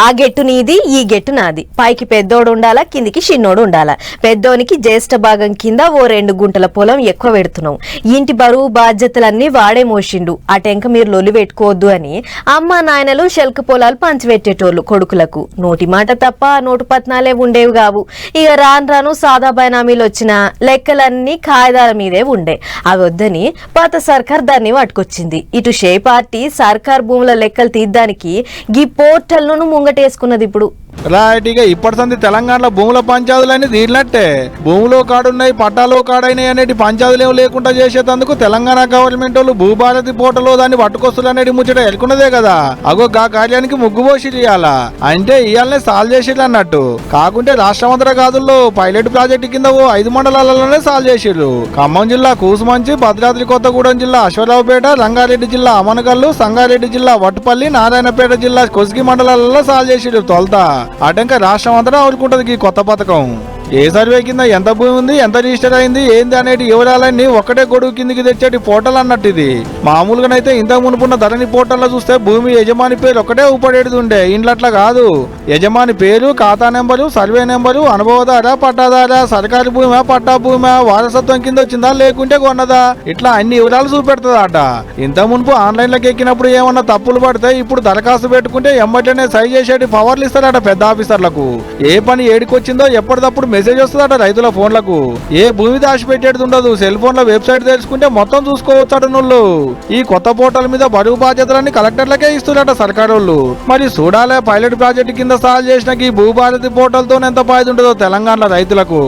ఆ గెట్టు నీది ఈ గెట్టు నాది, పైకి పెద్దోడు ఉండాలా కిందికి చిన్నోడు ఉండాలా, పెద్దోనికి జ్యేష్ఠ భాగం కింద ఓ 2 గుంటల పొలం ఎక్కువ పెడుతున్నావు, ఇంటి బరువు బాధ్యతలన్నీ వాడే మోసిండు, అటెంక మీరు లొల్లి పెట్టుకోవద్దు అని అమ్మ నాయనలు శల్క పొలాలు పంచిపెట్టేటోళ్ళు కొడుకులకు. నోటి మాట తప్ప నోటు పత్నాలే ఉండేవి కావు. ఇక రాను రాను సాదా బైనామీలు వచ్చిన లెక్కలన్నీ కాగితాల మీదే ఉండే. అవి వద్దని పాత సర్కార్ దాన్ని పట్టుకొచ్చింది. ఇటు షే పార్టీ సర్కార్ భూముల లెక్కలు తీద్దానికి గీ పోర్టల్ను ముంగటేసుకున్నది. ఇప్పుడు రైట్. ఇక ఇప్పటి సంది తెలంగాణలో భూముల పంచాయతీలన్నీ తీరినట్టే. భూములో కాడున్నాయి పట్టాలో కాడైనాయి అనేటి పంచాయతీలు లేకుండా చేసేందుకు తెలంగాణ గవర్నమెంట్ వాళ్ళు భూభారతి పోర్టల్లో దాన్ని పట్టుకొస్తులు అనేది ముచ్చట ఎలుకున్నదే కదా. అగో గా కార్యానికి ముగ్గుపోసి ఇయ్యాలా అంటే ఇయ్యాలనే సాల్వ్ చేసిర్రు అన్నట్టు. కాకుంటే రాష్ట్రమంతర గాదుల్లో పైలట్ ప్రాజెక్టు కింద ఓ 5 మండలాలలోనే సాల్వ్ చేసిర్రు. ఖమ్మం జిల్లా కూసుమంచి, భద్రాద్రి కొత్తగూడెం జిల్లా అశ్వరావుపేట, రంగారెడ్డి జిల్లా అమనగల్లు, సంగారెడ్డి జిల్లా వట్టుపల్లి, నారాయణపేట జిల్లా కొస్గి మండలాలలో సాల్వ్ చేసిర్రు. తొలత అటంక రాష్ట్రం అంతా ఆడుకుంటది ఈ కొత్త పథకం. ఏ సర్వే కింద ఎంత భూమి ఉంది, ఎంత రిజిస్టర్ అయింది, ఏంది అనేటి వివరాలన్నీ ఒక్కటే గొడుగు కిందికి తెచ్చేటి పోర్టల్ అన్నట్టు ఇది. మామూలుగానైతే ఇంతకు మునుపున్న ధరణి పోర్టల్లో చూస్తే భూమి యజమాని పేరు ఒకటే ఊపడేది ఉండే. ఇంట్లట్లా కాదు. యజమాని పేరు, ఖాతా నెంబరు, సర్వే నెంబరు, అనుభవదారా, పట్టాదారా, సర్కారు భూమా, పట్టా భూమా, వారసత్వం కింద వచ్చిందా లేకుంటే కొన్నదా, ఇట్లా అన్ని వివరాలు చూపెడుతుందట. ఇంత మునుపు ఆన్లైన్లోకి ఎక్కినప్పుడు ఏమన్నా తప్పులు పడితే ఇప్పుడు దరఖాస్తు పెట్టుకుంటే ఎమ్మటనే సై చేసేటి పవర్లు ఇస్తారట పెద్ద ఆఫీసర్లకు. ఏ పని ఏడికొచ్చిందో ఎప్పటికప్పుడు మెసేజ్ వస్తుందట రైతుల ఫోన్లకు. ఏ భూమి దాచిపెట్టేది ఉండదు. సెల్ ఫోన్ లో వెబ్సైట్ తెలుసుకుంటే మొత్తం చూసుకోవచ్చట నువ్వు. ఈ కొత్త పోర్టల్ మీద బరువు బాధ్యతలన్నీ కలెక్టర్లకే ఇస్తున్నారట సర్కారోళ్ళు. మరి చూడాలే పైలట్ ప్రాజెక్టు కింద సాల్వ్ చేసిన ఈ భూభారతి పోర్టల్ తో ఎంత ఫాయిదా ఉంటుందో తెలంగాణ రైతులకు.